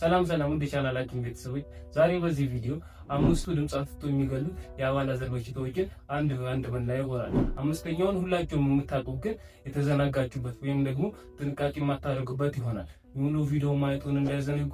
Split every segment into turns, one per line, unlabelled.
ሰላም እንደ ቻናላችን ቤተሰቦች ዛሬ በዚህ ቪዲዮ አምስቱ ድምፅ አጥፍቶ የሚገሉ የአባላዘር በሽታዎችን አንድ በአንድ የምናየው ይሆናል። አምስተኛውን ሁላችሁም የምታውቁት ግን የተዘናጋችሁበት ወይም ደግሞ ጥንቃቄ የማታደርጉበት ይሆናል። ሙሉ ቪዲዮ ማየቱን እንዳይዘነጉ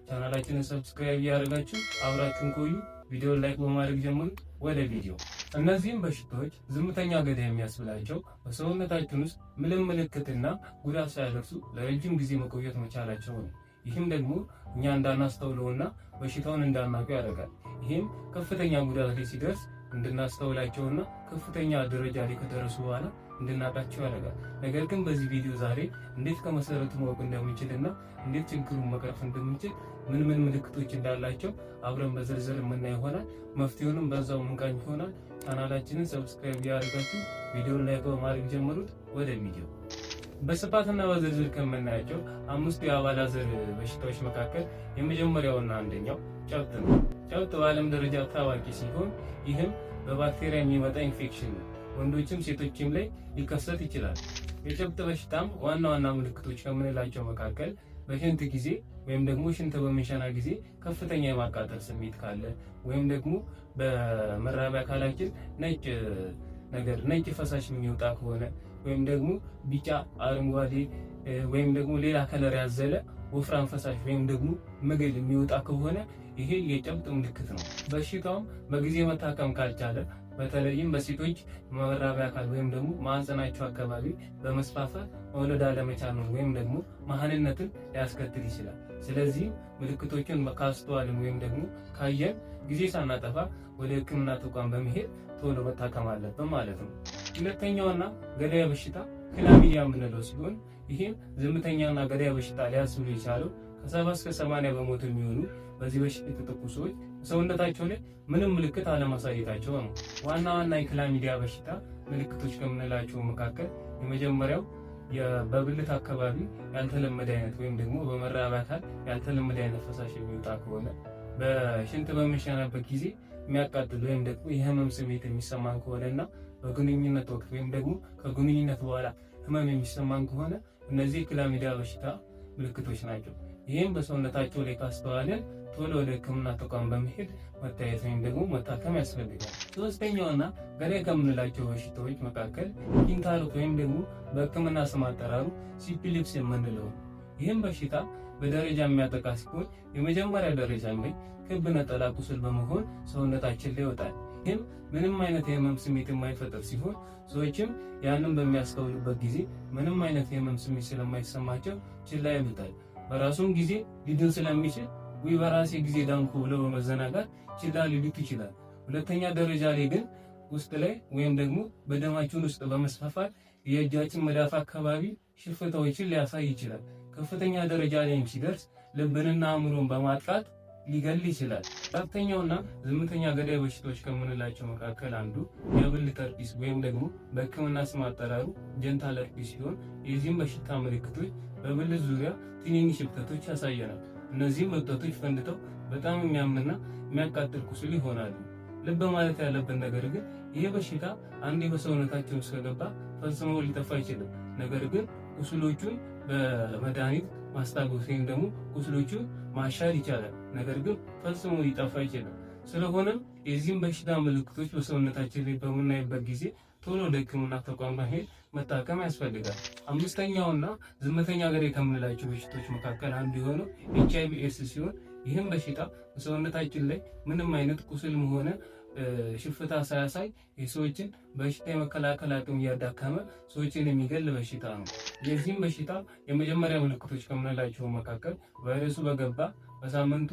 ቻናላችንን ሰብስክራይብ ያደርጋችሁ አብራችሁን ቆዩ። ቪዲዮ ላይክ በማድረግ ጀምሩ። ወደ ቪዲዮ። እነዚህም በሽታዎች ዝምተኛ ገዳይ የሚያስብላቸው በሰውነታችን ውስጥ ምንም ምልክትና ጉዳት ሳያደርሱ ለረጅም ጊዜ መቆየት መቻላቸው ነው። ይህም ደግሞ እኛ እንዳናስተውለውና በሽታውን እንዳናውቀው ያደርጋል። ይህም ከፍተኛ ጉዳት ላይ ሲደርስ እንድናስተውላቸውና ከፍተኛ ደረጃ ላይ ከደረሱ በኋላ እንድናውቃቸው ያደርጋል። ነገር ግን በዚህ ቪዲዮ ዛሬ እንዴት ከመሰረቱ ማወቅ እንደምንችልና እንዴት ችግሩን መቅረፍ እንደምንችል ምን ምልክቶች እንዳላቸው አብረን በዝርዝር የምናይ ይሆናል። መፍትሄውንም በዛው ምንቃኝ ይሆናል። ቻናላችንን ሰብስክራይብ ያደርጋችሁ ቪዲዮን ላይክ በማድረግ ጀምሩት። ወደ ቪዲዮ። በስፋትና በዝርዝር ከምናያቸው አምስቱ የአባላዘር በሽታዎች መካከል የመጀመሪያውና አንደኛው ጨብጥ ነው። ጨብጥ በዓለም ደረጃ ታዋቂ ሲሆን ይህም በባክቴሪያ የሚመጣ ኢንፌክሽን ነው። ወንዶችም ሴቶችም ላይ ሊከሰት ይችላል። የጨብጥ በሽታም ዋና ምልክቶች ከምንላቸው መካከል በሽንት ጊዜ ወይም ደግሞ ሽንት በምንሸና ጊዜ ከፍተኛ የማቃጠል ስሜት ካለ ወይም ደግሞ በመራቢያ አካላችን ነጭ ፈሳሽ የሚወጣ ከሆነ ወይም ደግሞ ቢጫ፣ አረንጓዴ ወይም ደግሞ ሌላ ከለር ያዘለ ወፍራም ፈሳሽ ወይም ደግሞ ምግል የሚወጣ ከሆነ ይሄ የጨብጥ ምልክት ነው። በሽታውም በጊዜ መታከም ካልቻለ በተለይም በሴቶች መራቢያ አካል ወይም ደግሞ ማህፀናቸው አካባቢ በመስፋፋት መውለድ አለመቻልን ወይም ደግሞ መሃንነትን ሊያስከትል ይችላል። ስለዚህ ምልክቶችን ካስተዋልን ወይም ደግሞ ካየን ጊዜ ሳናጠፋ ወደ ሕክምና ተቋም በመሄድ ቶሎ መታከም አለብን ማለት ነው። ሁለተኛውና ገዳይ በሽታ ክላሚዲያ የምንለው ሲሆን ይህም ዝምተኛና ገዳይ በሽታ ሊያስብሉ የቻለው ከ70 እስከ 80 በመቶ የሚሆኑ በዚህ በሽታ የተጠቁ ሰዎች ሰውነታቸው ላይ ምንም ምልክት አለማሳየታቸው ነው። ዋና የክላሚዲያ በሽታ ምልክቶች ከምንላቸው መካከል የመጀመሪያው በብልት አካባቢ ያልተለመደ አይነት ወይም ደግሞ በመራቢያ አካል ያልተለመደ አይነት ፈሳሽ የሚወጣ ከሆነ፣ በሽንት በምንሸናበት ጊዜ የሚያቃጥል ወይም ደግሞ የህመም ስሜት የሚሰማን ከሆነና በግንኙነት ወቅት ወይም ደግሞ ከግንኙነት በኋላ ህመም የሚሰማን ከሆነ እነዚህ የክላሚዲያ በሽታ ምልክቶች ናቸው። ይህም በሰውነታቸው ላይ ካስተዋልን ቶሎ ወደ ሕክምና ተቋም በመሄድ መታየት ወይም ደግሞ መታከም ያስፈልጋል። ሶስተኛውና ገዳይ ከምንላቸው በሽታዎች መካከል ኪንታሮት ወይም ደግሞ በሕክምና ስም አጠራሩ ሲፊሊስ የምንለው። ይህም በሽታ በደረጃ የሚያጠቃ ሲሆን የመጀመሪያ ደረጃ ላይ ክብ ነጠላ ቁስል በመሆን ሰውነታችን ላይ ይወጣል። ይህም ምንም አይነት የህመም ስሜት የማይፈጠር ሲሆን ሰዎችም ያንን በሚያስተውሉበት ጊዜ ምንም አይነት የህመም ስሜት ስለማይሰማቸው ችላ ይሉታል። በራሱም ጊዜ ሊድን ስለሚችል ወይ በራሴ ጊዜ ዳንኩ ብለው በመዘናጋት ችላ ሊሉት ይችላል። ሁለተኛ ደረጃ ላይ ግን ውስጥ ላይ ወይም ደግሞ በደማችን ውስጥ በመስፋፋት የእጃችን መዳፍ አካባቢ ሽፍታዎችን ሊያሳይ ይችላል። ከፍተኛ ደረጃ ላይም ሲደርስ ልብንና አእምሮን በማጥቃት ሊገል ይችላል። አራተኛውና ዝምተኛ ገዳይ በሽታዎች ከምንላቸው መካከል አንዱ የብልት እርጲስ ወይም ደግሞ በሕክምና ስም አጠራሩ ጀንታል እርጲስ ሲሆን የዚህም በሽታ ምልክቶች በብልት ዙሪያ ትንንሽ እብጠቶች ያሳየናል። እነዚህም እብጠቶች ፈንድተው በጣም የሚያምና የሚያቃጥል ቁስል ይሆናሉ። ልብ ማለት ያለብን ነገር ግን ይህ በሽታ አንዴ በሰውነታችን ውስጥ ከገባ ፈጽሞ ሊጠፋ አይችልም። ነገር ግን ቁስሎቹን በመድኃኒት ማስታገስ ወይም ደግሞ ቁስሎቹን ማሻር ይቻላል። ነገር ግን ፈጽሞ ሊጠፋ አይችልም። ስለሆነም የዚህም በሽታ ምልክቶች በሰውነታችን ላይ በምናይበት ጊዜ ቶሎ ወደ ሕክምና ተቋም በመሄድ መታከም ያስፈልጋል። አምስተኛውና ዝምተኛ ገዳይ ከምንላቸው በሽታዎች መካከል አንዱ የሆነው HIV/AIDS ሲሆን ይህም በሽታ በሰውነታችን ላይ ምንም አይነት ቁስልም ሆነ ሽፍታ ሳያሳይ የሰዎችን በሽታ የመከላከል አቅም እያዳከመ ሰዎችን የሚገል በሽታ ነው። የዚህም በሽታ የመጀመሪያ ምልክቶች ከምንላቸው መካከል ቫይረሱ በገባ በሳምንቱ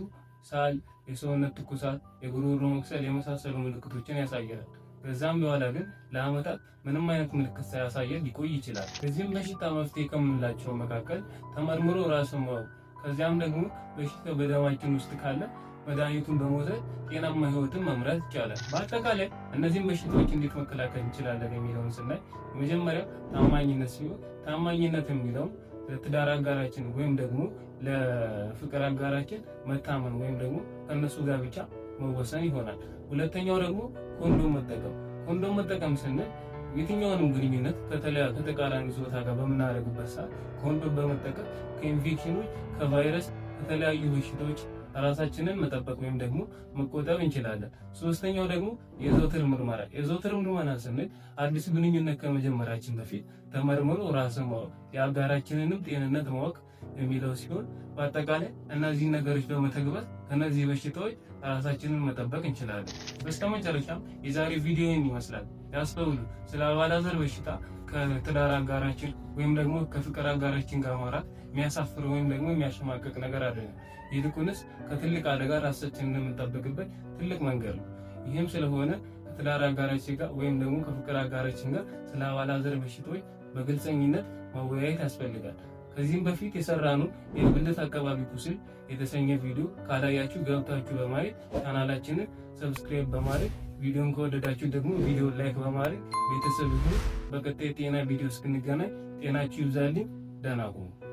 ሳል፣ የሰውነት ትኩሳት፣ የጉሮሮ መክሰል የመሳሰሉ ምልክቶችን ያሳያል። ከዛም በኋላ ግን ለዓመታት ምንም አይነት ምልክት ሳያሳየን ሊቆይ ይችላል። ከዚህም በሽታ መፍትሄ ከምንላቸው መካከል ተመርምሮ ራስን ማወቅ፣ ከዚያም ደግሞ በሽታው በደማችን ውስጥ ካለ መድኃኒቱን በመውሰድ ጤናማ ህይወትን መምራት ይቻላል። በአጠቃላይ እነዚህን በሽታዎች እንዴት መከላከል እንችላለን የሚለውን ስናይ የመጀመሪያው ታማኝነት ሲሆን ታማኝነት የሚለው ለትዳር አጋራችን ወይም ደግሞ ለፍቅር አጋራችን መታመን ወይም ደግሞ ከነሱ ጋር ብቻ መወሰን ይሆናል። ሁለተኛው ደግሞ ኮንዶም መጠቀም ስንል የትኛውንም ግንኙነት ከተቃራኒ ጾታ ጋር በምናደርግበት ሰዓት ኮንዶም በመጠቀም ከኢንፌክሽኖች፣ ከቫይረስ፣ ከተለያዩ በሽታዎች ራሳችንን መጠበቅ ወይም ደግሞ መቆጠብ እንችላለን። ሶስተኛው ደግሞ የዘውትር ምርመራ። የዘውትር ምርመራ ስንል አዲስ ግንኙነት ከመጀመራችን በፊት ተመርምሮ ራስን ማወቅ የአጋራችንንም ጤንነት ማወቅ የሚለው ሲሆን በአጠቃላይ እነዚህን ነገሮች በመተግበር ከነዚህ በሽታዎች ራሳችንን መጠበቅ እንችላለን። በስተመጨረሻም የዛሬ ቪዲዮ ይመስላል። ያስተውሉ። ስለ አባላዘር በሽታ ከትዳር አጋራችን ወይም ደግሞ ከፍቅር አጋራችን ጋር ማውራት የሚያሳፍር ወይም ደግሞ የሚያሸማቅቅ ነገር አይደለም። ይልቁንስ ከትልቅ አደጋ ራሳችንን የምንጠብቅበት ትልቅ መንገድ ነው። ይህም ስለሆነ ከትዳር አጋራችን ጋር ወይም ደግሞ ከፍቅር አጋራችን ጋር ስለ አባላዘር በሽታዎች በግልጸኝነት መወያየት ያስፈልጋል። ከዚህም በፊት የሰራነው የብልት አካባቢ ቁስል የተሰኘ ቪዲዮ ካላያችሁ ገብታችሁ በማየት ቻናላችንን ሰብስክራይብ በማድረግ ቪዲዮን ከወደዳችሁ ደግሞ ቪዲዮ ላይክ በማድረግ ቤተሰብ ይሁኑ። በቀጣይ ጤና ቪዲዮ እስክንገናኝ ጤናችሁ ይብዛልኝ። ደህና ሁኑ።